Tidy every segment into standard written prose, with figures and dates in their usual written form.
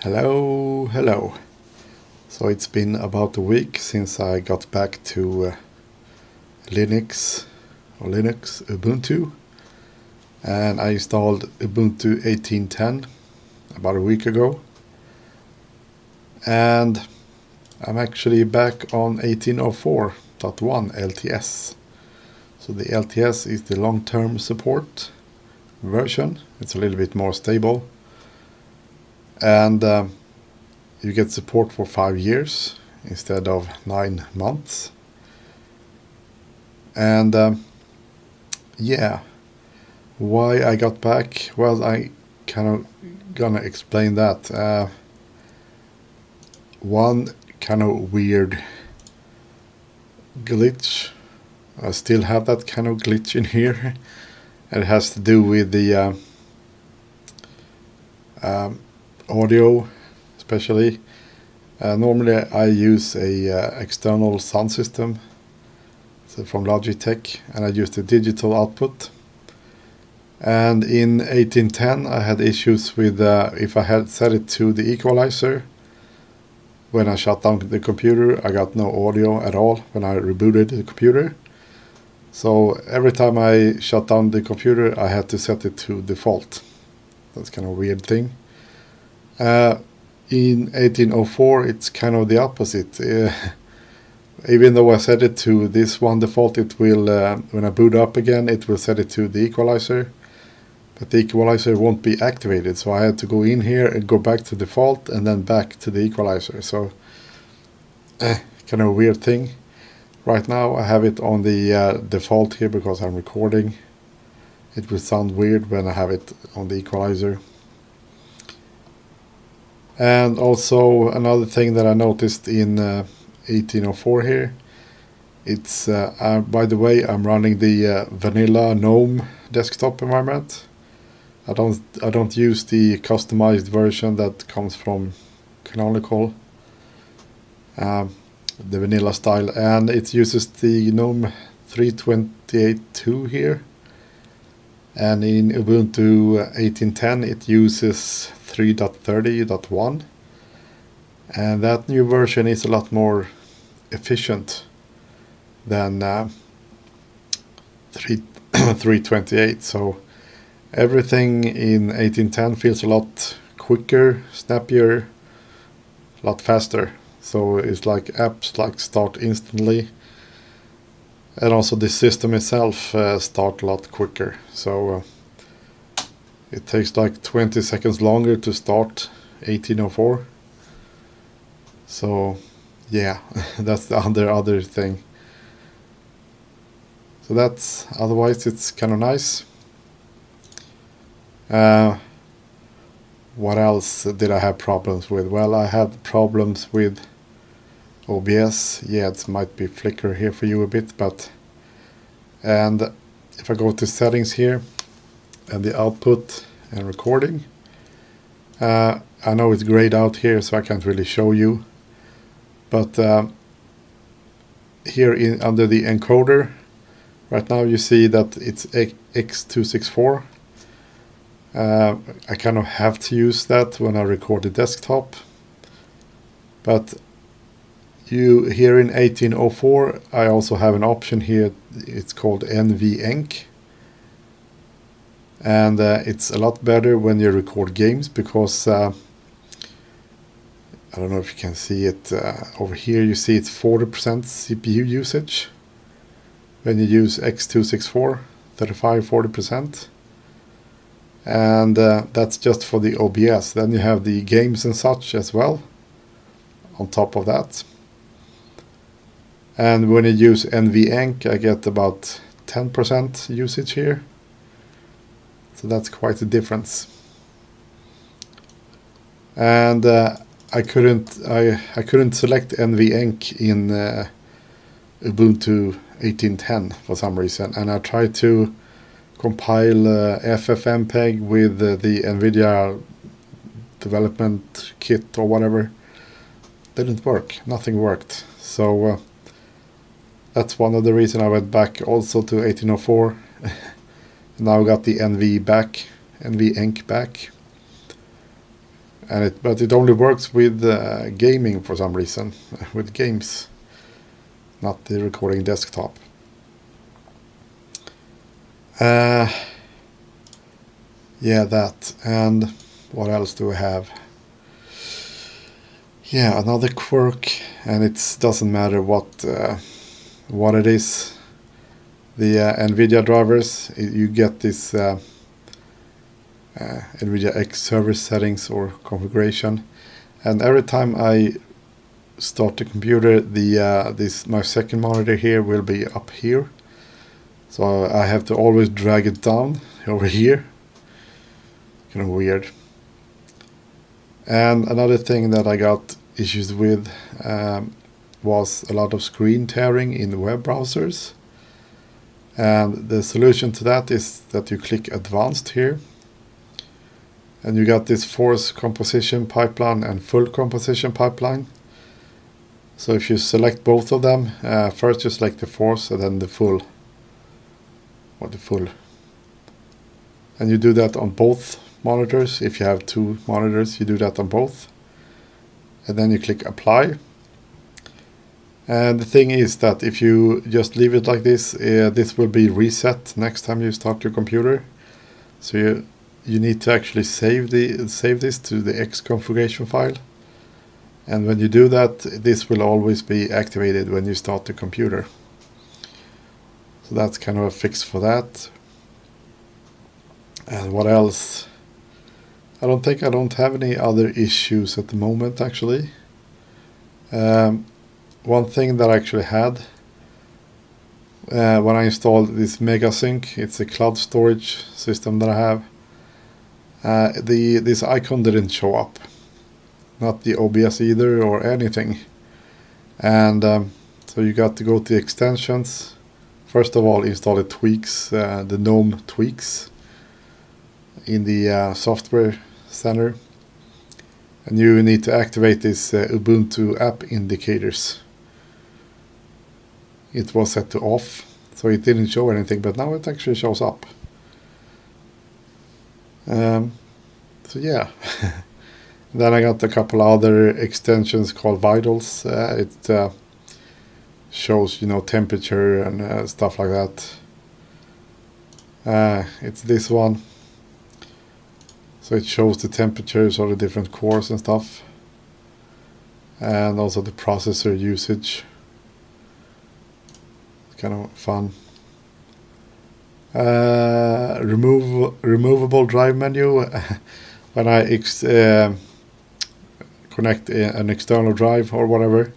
Hello. So it's been about a week since I got back to Linux Ubuntu, and I installed Ubuntu 18.10 about a week ago, and I'm actually back on 18.04.1 LTS. So the LTS is the long-term support version. It's a little bit more stable, and you get support for 5 years instead of 9 months. And yeah, why I got back? Well, I kind of gonna explain that. One kind of weird glitch. I still have that kind of glitch in here. It has to do with the audio, especially. Normally I use a external sound system, so from Logitech, and I use the digital output. And in 18.10 I had issues with if I had set it to the equalizer. When I shut down the computer, I got no audio at all when I rebooted the computer. So every time I shut down the computer, I had to set it to default. That's kind of a weird thing. In 18.04, it's kind of the opposite. Even though I set it to this one default, it will, when I boot up again, it will set it to the equalizer. But the equalizer won't be activated, so I had to go in here and go back to default and then back to the equalizer. So, kind of a weird thing. Right now I have it on the default here because I'm recording. It will sound weird when I have it on the equalizer. And also another thing that I noticed in 18.04 here, it's by the way, I'm running the vanilla GNOME desktop environment. I don't use the customized version that comes from Canonical, the vanilla style, and it uses the GNOME 3.28.2 here. And in Ubuntu 18.10 it uses 3.30.1, and that new version is a lot more efficient than 3.28. So everything in 18.10 feels a lot quicker, snappier, a lot faster. So it's like apps like start instantly, and also the system itself start a lot quicker. So it takes like 20 seconds longer to start 18.04. So yeah, that's the other thing. So that's, otherwise it's kind of nice. What else did I have problems with? Well, I had problems with OBS. Yeah, it might be flicker here for you a bit, but, and if I go to settings here and the output and recording, I know it's grayed out here, so I can't really show you, but here under the encoder, right now you see that it's X264. I kind of have to use that when I record the desktop, but here in 18.04 I also have an option here. It's called NVEnc, and it's a lot better when you record games, because I don't know if you can see it over here. You see it's 40% CPU usage when you use X264, 35-40%, and that's just for the OBS. Then you have the games and such as well on top of that. And when you use NVEnc, I get about 10% usage here. So that's quite a difference. And I couldn't select NVEnc in Ubuntu 18.10 for some reason, and I tried to compile FFmpeg with the NVIDIA development kit or whatever. Didn't work. Nothing worked. So that's one of the reasons I went back also to 18.04. Now I got the NVEnc back. and but it only works with gaming for some reason, with games, not the recording desktop. Yeah, that. And what else do we have? Yeah, another quirk, and it doesn't matter what it is. The NVIDIA drivers, you get this NVIDIA X server settings or configuration, and every time I start the computer, my second monitor here will be up here, so I have to always drag it down over here. Kind of weird. And another thing that I got issues with was a lot of screen tearing in web browsers. And the solution to that is that you click advanced here. And you got this force composition pipeline and full composition pipeline. So if you select both of them, first you select the force and then the full. Or the full. And you do that on both monitors. If you have two monitors, you do that on both, and then you click apply. And the thing is that if you just leave it like this, this will be reset next time you start your computer. So you need to actually save this to the X configuration file, and when you do that, this will always be activated when you start the computer. So that's kind of a fix for that. And what else? I don't have any other issues at the moment, actually. One thing that I actually had when I installed this MegaSync, it's a cloud storage system that I have. This icon didn't show up, not the OBS either or anything. And so you got to go to the extensions. First of all, install the tweaks, the GNOME tweaks in the software center, and you need to activate this Ubuntu app indicators. It was set to off, so it didn't show anything, but now it actually shows up. So yeah. Then I got a couple other extensions called Vitals. It shows, temperature and stuff like that. It's this one. So it shows the temperatures of the different cores and stuff. And also the processor usage. It's kind of fun. Removable drive menu. When I connect an external drive or whatever,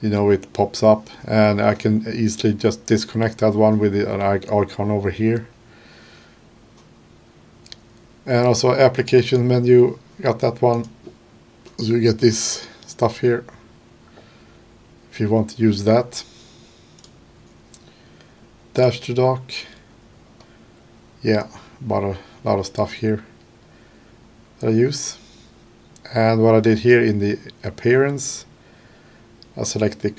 it pops up, and I can easily just disconnect that one with an icon over here. And also application menu, got that one. So you get this stuff here if you want to use that. Dash to dock. Yeah, about a lot of stuff here that I use. And what I did here in the appearance, I select the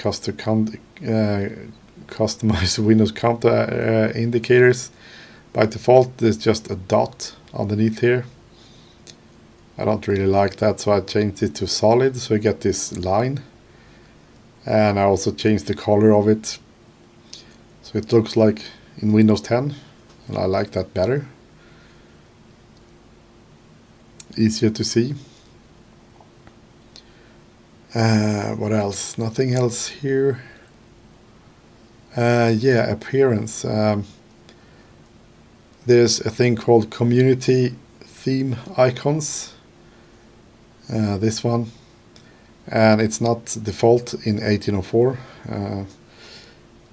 customize Windows counter indicators. By default, there's just a dot underneath here. I don't really like that, so I changed it to solid, so you get this line. And I also changed the color of it, so it looks like in Windows 10, and I like that better. Easier to see. What else? Nothing else here. Yeah, appearance. There's a thing called community theme icons. This one. And it's not default in 1804.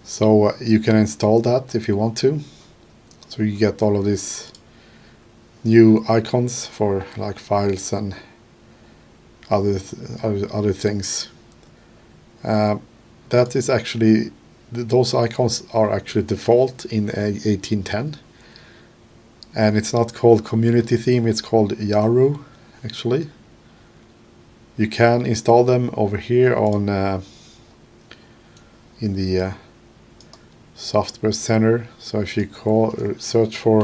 So you can install that if you want to. So you get all of these new icons for like files and other things. That is actually, those icons are actually default in 1810. And it's not called community theme, it's called Yaru, actually. You can install them over here on in the software center. So if you search for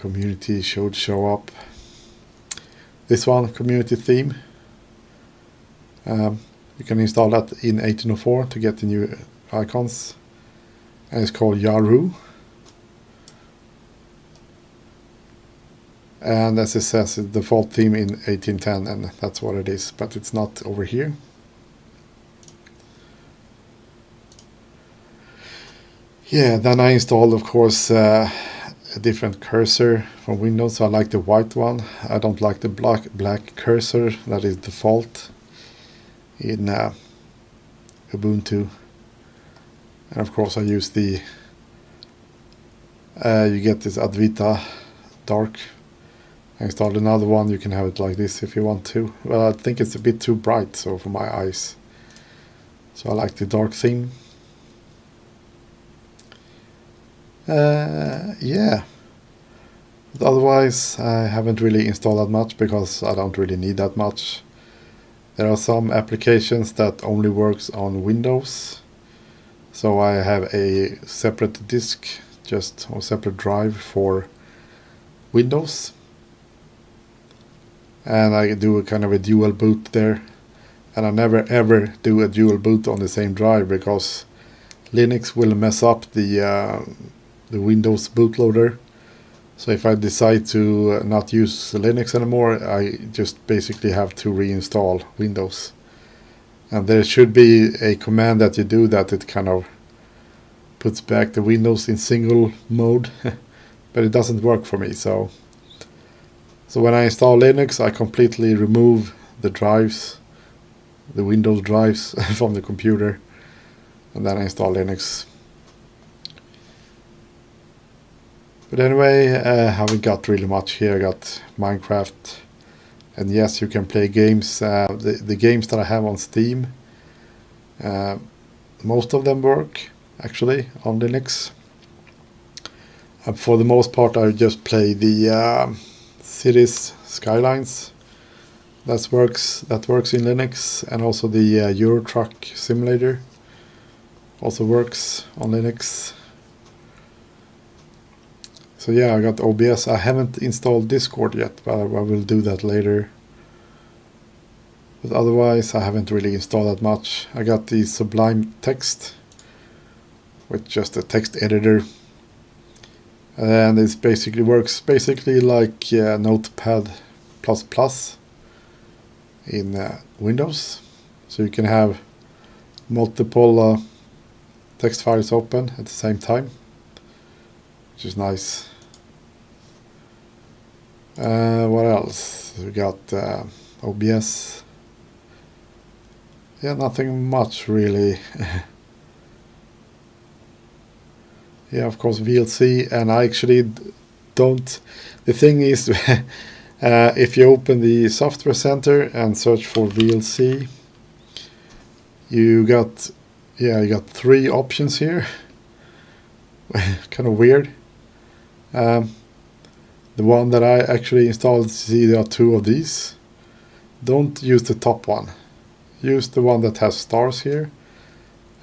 community should show up. This one, community theme. You can install that in 1804 to get the new icons. And it's called Yaru. And as it says, it's the default theme in 1810, and that's what it is, but it's not over here. Yeah, then I installed, of course, a different cursor from Windows. I like the white one. I don't like the black cursor that is default in Ubuntu. And of course I use the you get this Advita dark. I installed another one. You can have it like this if you want to. Well, I think it's a bit too bright, so for my eyes. So I like the dark theme. Yeah. But otherwise, I haven't really installed that much because I don't really need that much. There are some applications that only works on Windows. So I have a separate disk, or separate drive for Windows. And I do a kind of a dual boot there. And I never ever do a dual boot on the same drive because Linux will mess up the Windows bootloader. So if I decide to not use Linux anymore, I just basically have to reinstall Windows. And there should be a command that you do that it kind of puts back the Windows in single mode, but it doesn't work for me. So when I install Linux, I completely remove the drives, the Windows drives from the computer, and then I install Linux. But anyway, I haven't got really much here. I got Minecraft, and yes, you can play games. The games that I have on Steam, most of them work actually on Linux. For the most part, I just play the Cities Skylines. That works in Linux, and also the Euro Truck Simulator also works on Linux. So yeah, I got OBS. I haven't installed Discord yet, but I will do that later. But otherwise, I haven't really installed that much. I got the Sublime Text with just a text editor, and it basically works like Notepad++ in Windows. So you can have multiple text files open at the same time, which is nice. What else? We got OBS. Yeah, nothing much really. Yeah, of course VLC, and I actually don't. The thing is, if you open the Software Center and search for VLC, you got 3 options here. Kind of weird. The one that I actually installed, see, there are 2 of these. Don't use the top one. Use the one that has stars here.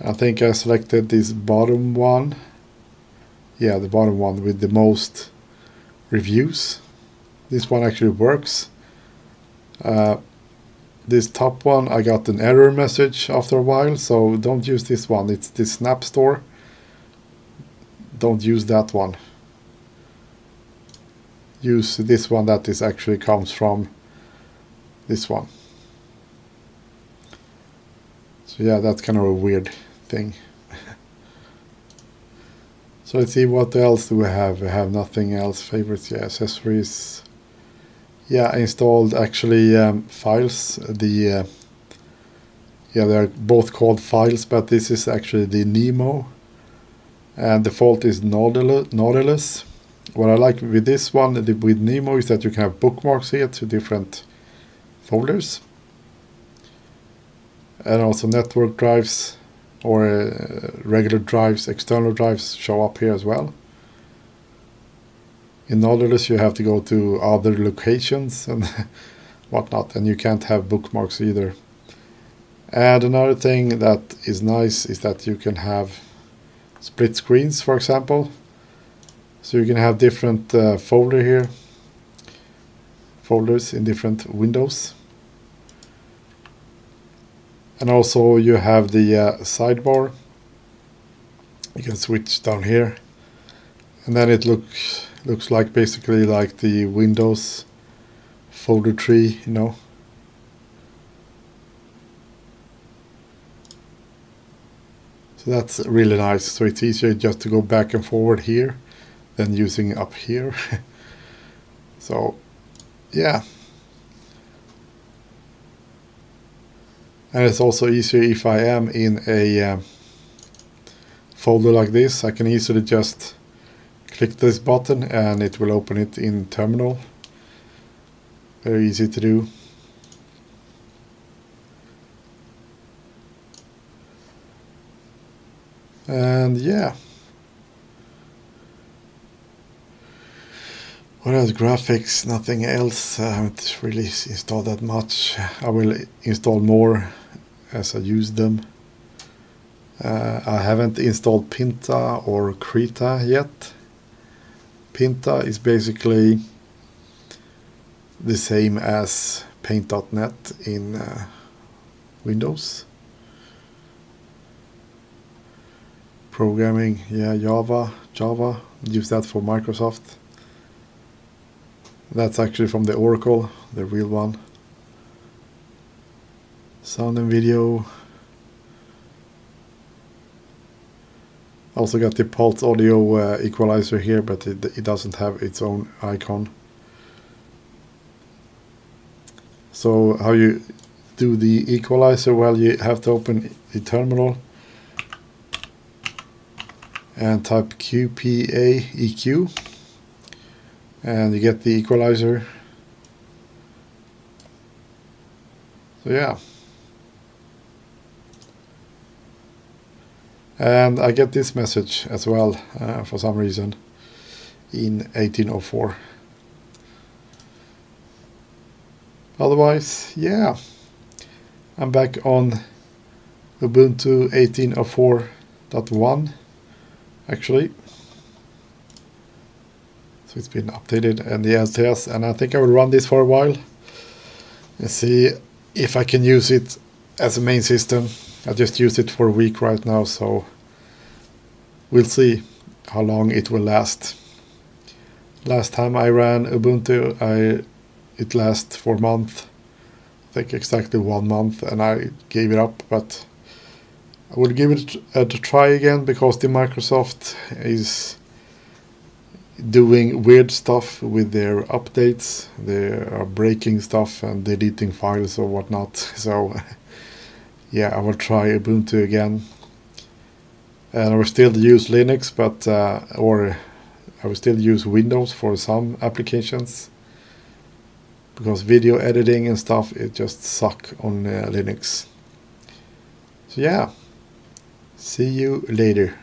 I think I selected this bottom one. Yeah, the bottom one with the most reviews. This one actually works. This top one, I got an error message after a while, so don't use this one. It's the Snap Store. Don't use that one. Use this one that is actually comes from this one. So yeah, that's kind of a weird thing. So let's see, what else do we have? We have nothing else. Favorites, yeah, accessories. Yeah, I installed actually files. Yeah, they're both called files, but this is actually the Nemo. And default is Nautilus. What I like with this one, with Nemo, is that you can have bookmarks here to different folders. And also network drives, or regular drives, external drives show up here as well. In Nautilus you have to go to other locations and whatnot, and you can't have bookmarks either. And another thing that is nice is that you can have split screens, for example. So you can have different folders in different windows. And also you have the sidebar. You can switch down here, and then it looks like basically like the Windows folder tree, you know. So that's really nice. So it's easier just to go back and forward here than using up here. So yeah. And it's also easier if I am in a folder like this. I can easily just click this button and it will open it in terminal. Very easy to do. And yeah. What else? Graphics, nothing else. I haven't really installed that much. I will install more as I use them. I haven't installed Pinta or Krita yet. Pinta is basically the same as paint.net in Windows. Programming, yeah, Java, use that for Microsoft. That's actually from the Oracle, the real one. Sound and video. Also got the Pulse Audio equalizer here, but it doesn't have its own icon. So how you do the equalizer? Well, you have to open the terminal and type QPA EQ, and you get the equalizer. So yeah. And I get this message as well for some reason in 1804. Otherwise, yeah, I'm back on Ubuntu 1804.1 actually. So it's been updated, and the LTS, and I think I will run this for a while and see if I can use it as a main system. I just used it for a week right now, so we'll see how long it will last. Last time I ran Ubuntu, it lasted for a month. I think exactly 1 month, and I gave it up, but I will give it a try again, because the Microsoft is doing weird stuff with their updates. They are breaking stuff and deleting files or whatnot. So yeah, I will try Ubuntu again. And I will still use Linux, but or I will still use Windows for some applications, because video editing and stuff, it just suck on Linux. So yeah, see you later.